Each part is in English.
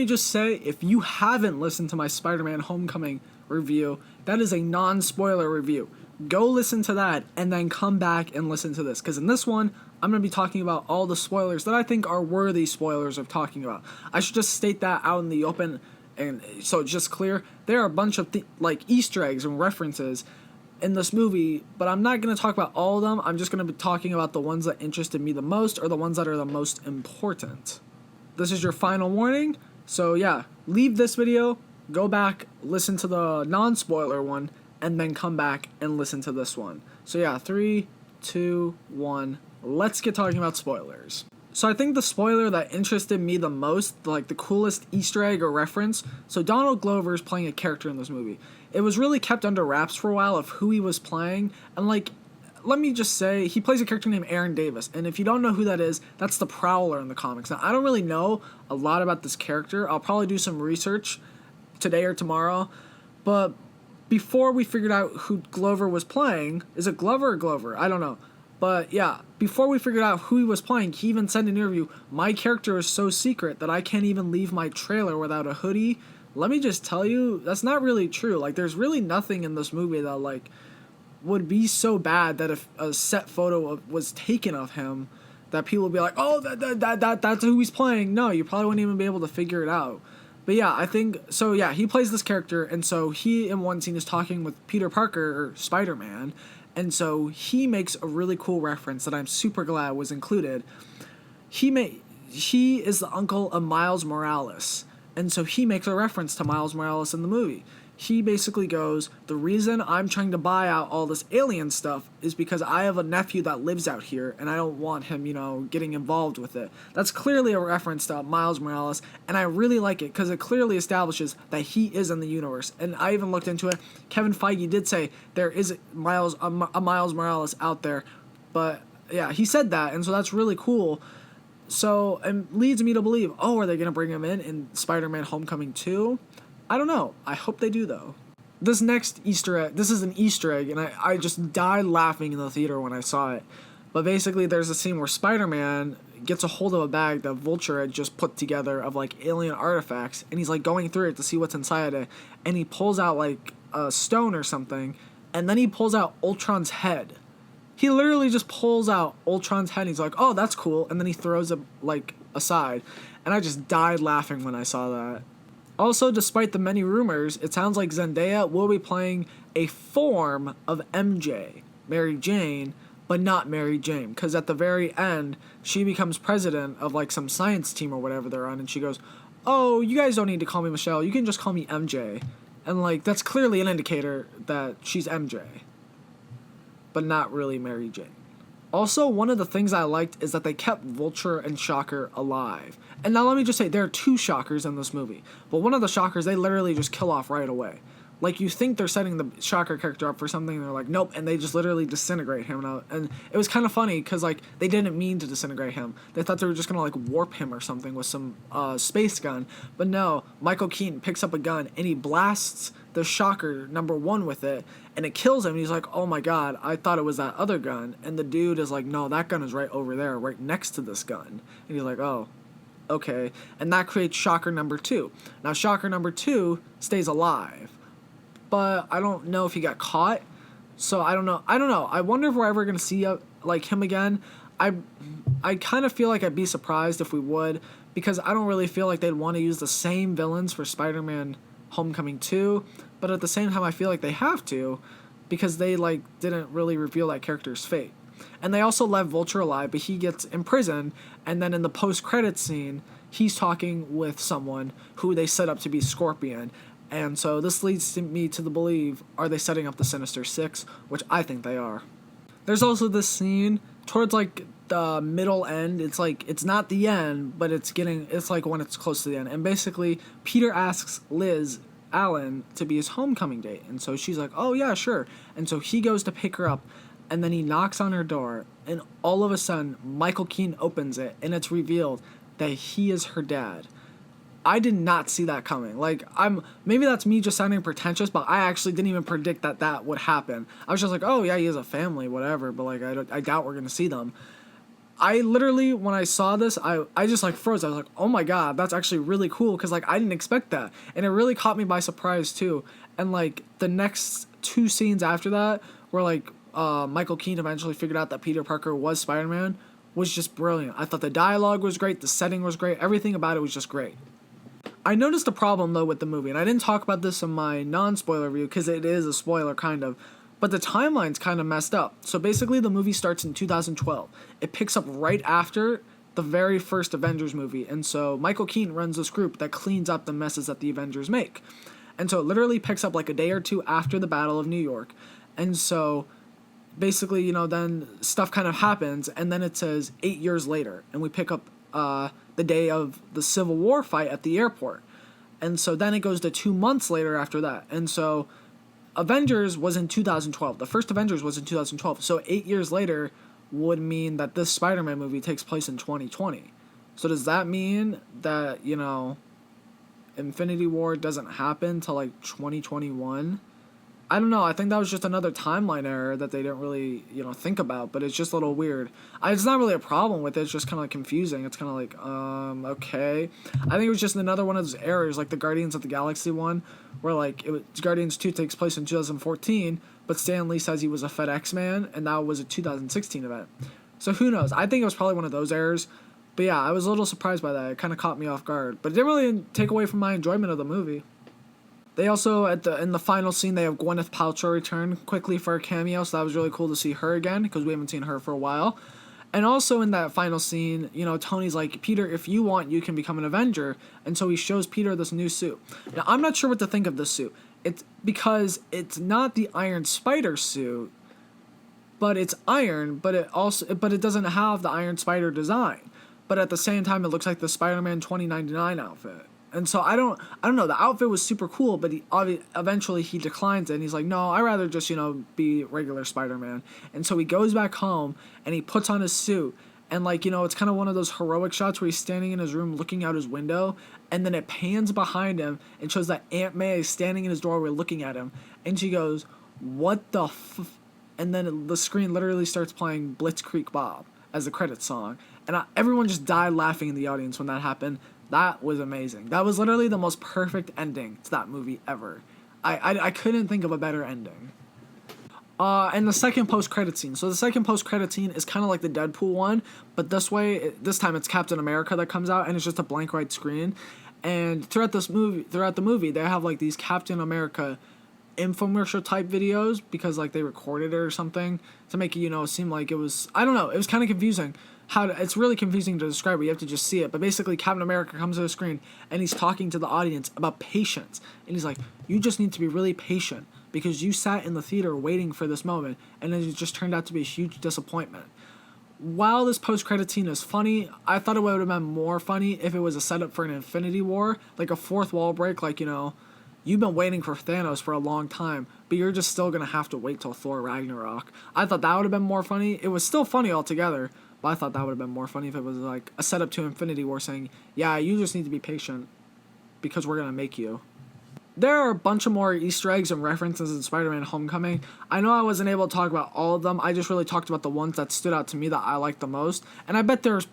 me just say, if you haven't listened to my Spider-Man Homecoming review, that is a non-spoiler review. Go listen to that and then come back and listen to this, because in this one, I'm going to be talking about all the spoilers that I think are worthy spoilers of talking about. I should just state that out in the open, and so it's just clear. There are a bunch of Easter eggs and references in this movie, but I'm not going to talk about all of them. I'm just going to be talking about the ones that interested me the most, or the ones that are the most important. This is your final warning, so yeah, leave this video, go back, listen to the non-spoiler one, and then come back and listen to this one. So yeah, 3, 2, 1, let's get talking about spoilers. So I think the spoiler that interested me the most, like the coolest Easter egg or reference, so Donald Glover is playing a character in this movie. It was really kept under wraps for a while of who he was playing, and let me just say, he plays a character named Aaron Davis, and if you don't know who that is, that's the Prowler in the comics. Now, I don't really know a lot about this character. I'll probably do some research today or tomorrow, but before we figured out who Glover was playing, is it Glover or Glover? I don't know. But yeah, before we figured out who he was playing, he even said in an interview, my character is so secret that I can't even leave my trailer without a hoodie. Let me just tell you, that's not really true. Like, there's really nothing in this movie that, would be so bad that if a set photo was taken of him, that people would be like, oh, that's who he's playing. No, you probably wouldn't even be able to figure it out. But yeah, I think, so yeah, he plays this character, and so he, in one scene, is talking with Peter Parker, or Spider-Man, and so he makes a really cool reference that I'm super glad was included. He is the uncle of Miles Morales, and so he makes a reference to Miles Morales in the movie. He basically goes, the reason I'm trying to buy out all this alien stuff is because I have a nephew that lives out here, and I don't want him, getting involved with it. That's clearly a reference to Miles Morales, and I really like it, because it clearly establishes that he is in the universe. And I even looked into it. Kevin Feige did say there is a Miles Morales out there, but yeah, he said that, and so that's really cool. So, it leads me to believe, are they going to bring him in Spider-Man Homecoming 2? I don't know. I hope they do, though. This next Easter egg, this is an Easter egg, and I just died laughing in the theater when I saw it. But basically, there's a scene where Spider-Man gets a hold of a bag that Vulture had just put together of, alien artifacts, and he's, going through it to see what's inside it, and he pulls out, a stone or something, and then he pulls out Ultron's head. He literally just pulls out Ultron's head, and he's like, oh, that's cool, and then he throws it, aside. And I just died laughing when I saw that. Also, despite the many rumors, it sounds like Zendaya will be playing a form of MJ, Mary Jane, but not Mary Jane, because at the very end, she becomes president of, some science team or whatever they're on, and she goes, oh, you guys don't need to call me Michelle, you can just call me MJ. And, that's clearly an indicator that she's MJ, but not really Mary Jane. Also, one of the things I liked is that they kept Vulture and Shocker alive. And now let me just say, there are 2 Shockers in this movie. But one of the Shockers, they literally just kill off right away. You think they're setting the Shocker character up for something, and they're like, nope, and they just literally disintegrate him. And it was kind of funny, because, they didn't mean to disintegrate him. They thought they were just going to, warp him or something with some space gun. But no, Michael Keaton picks up a gun, and he blasts the Shocker number 1 with it, and it kills him, and he's like, oh my god, I thought it was that other gun. And the dude is like, no, that gun is right over there, right next to this gun. And he's like, oh, okay. And that creates Shocker number 2. Now, Shocker number 2 stays alive, but I don't know if he got caught, so I don't know. I wonder if we're ever going to see, him again. I kind of feel like I'd be surprised if we would, because I don't really feel like they'd want to use the same villains for Spider-Man Homecoming 2, but at the same time I feel like they have to, because they didn't really reveal that character's fate. And they also left Vulture alive, but he gets imprisoned, and then in the post-credits scene, he's talking with someone who they set up to be Scorpion. And so this leads me to believe, are they setting up the Sinister Six? Which I think they are. There's also this scene towards the middle end. It's not the end, but it's when it's close to the end. And basically, Peter asks Liz Allen to be his homecoming date. And so she's like, oh yeah, sure. And so he goes to pick her up, and then he knocks on her door, and all of a sudden, Michael Keaton opens it, and it's revealed that he is her dad. I did not see that coming. Maybe that's me just sounding pretentious, but I actually didn't even predict that would happen. I was just like, oh yeah, he has a family, whatever, but I doubt we're gonna see them. I literally, when I saw this, I just like froze. I was like, oh my god, that's actually really cool, because like I didn't expect that, and it really caught me by surprise too. And like the next two scenes after that, where like Michael Keaton eventually figured out that Peter Parker was Spider-Man, was just brilliant. I thought the dialogue was great, the setting was great, everything about it was just great. I noticed a problem though with the movie, and I didn't talk about this in my non-spoiler review because it is a spoiler kind of, but the timeline's kind of messed up. So basically the movie starts in 2012. It picks up right after the very first Avengers movie, and so Michael Keaton runs this group that cleans up the messes that the Avengers make. And so it literally picks up like a day or two after the Battle of New York. And so basically, then stuff kind of happens, and then it says 8 years later, and we pick up the day of the Civil War fight at the airport. And so then it goes to 2 months later after that. And so Avengers was in 2012. The first Avengers was in 2012. So 8 years later would mean that this Spider-Man movie takes place in 2020. So does that mean that, Infinity War doesn't happen till like 2021? I don't know. I think that was just another timeline error that they didn't really, think about, but it's just a little weird. It's not really a problem with it. It's just kind of like confusing. It's kind of like, okay. I think it was just another one of those errors, like the Guardians of the Galaxy one, where like Guardians 2 takes place in 2014, but Stan Lee says he was a FedEx man, and that was a 2016 event. So who knows? I think it was probably one of those errors. But yeah, I was a little surprised by that. It kind of caught me off guard. But it didn't really take away from my enjoyment of the movie. They also, in the final scene, they have Gwyneth Paltrow return quickly for a cameo, so that was really cool to see her again, because we haven't seen her for a while. And also in that final scene, Tony's like, Peter, if you want, you can become an Avenger. And so he shows Peter this new suit. Now, I'm not sure what to think of this suit. It's because it's not the Iron Spider suit, but it's iron, but it doesn't have the Iron Spider design. But at the same time, it looks like the Spider-Man 2099 outfit. And so I don't know. The outfit was super cool, but eventually he declines it, and he's like, no, I'd rather just, be regular Spider-Man. And so he goes back home, and he puts on his suit, and like, it's kind of one of those heroic shots where he's standing in his room looking out his window, and then it pans behind him and shows that Aunt May is standing in his doorway looking at him, and she goes, what the and then the screen literally starts playing Blitzkrieg Bob as the credits song. And everyone just died laughing in the audience when that happened. That was amazing. That was literally the most perfect ending to that movie ever. I couldn't think of a better ending. And the second post-credit scene. So the second post-credit scene is kind of like the Deadpool one, but this time it's Captain America that comes out, and it's just a blank white screen. And throughout the movie, they have like these Captain America infomercial type videos, because like they recorded it or something to make it seem like it was, I don't know, it was kind of confusing. It's really confusing to describe it. You have to just see it. But basically, Captain America comes to the screen, and he's talking to the audience about patience. And he's like, you just need to be really patient, because you sat in the theater waiting for this moment, and it just turned out to be a huge disappointment. While this post-credit scene is funny, I thought it would have been more funny if it was a setup for an Infinity War, like a fourth wall break, like, you've been waiting for Thanos for a long time, but you're just still going to have to wait till Thor Ragnarok. I thought that would have been more funny. It was still funny altogether, but I thought that would have been more funny if it was like a setup to Infinity War saying, yeah, you just need to be patient because we're going to make you. There are a bunch of more Easter eggs and references in Spider-Man Homecoming. I know I wasn't able to talk about all of them. I just really talked about the ones that stood out to me that I liked the most. And I bet there's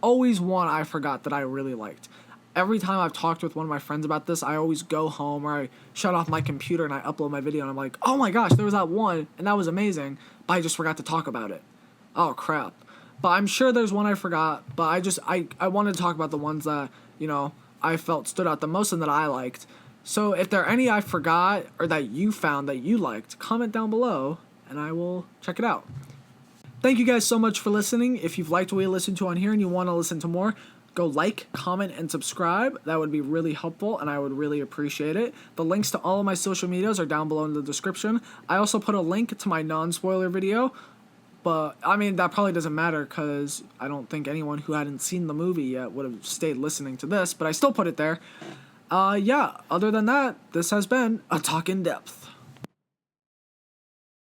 always one I forgot that I really liked. Every time I've talked with one of my friends about this, I always go home or I shut off my computer and I upload my video and I'm like, oh my gosh, there was that one and that was amazing, but I just forgot to talk about it. Oh crap. But I'm sure there's one I forgot, but I wanted to talk about the ones that, I felt stood out the most and that I liked. So if there are any I forgot or that you found that you liked, comment down below and I will check it out. Thank you guys so much for listening. If you've liked what you listened to on here and you want to listen to more, go like, comment, and subscribe. That would be really helpful, and I would really appreciate it. The links to all of my social medias are down below in the description. I also put a link to my non-spoiler video, but, that probably doesn't matter because I don't think anyone who hadn't seen the movie yet would have stayed listening to this, but I still put it there. Other than that, this has been A Talk in Depth.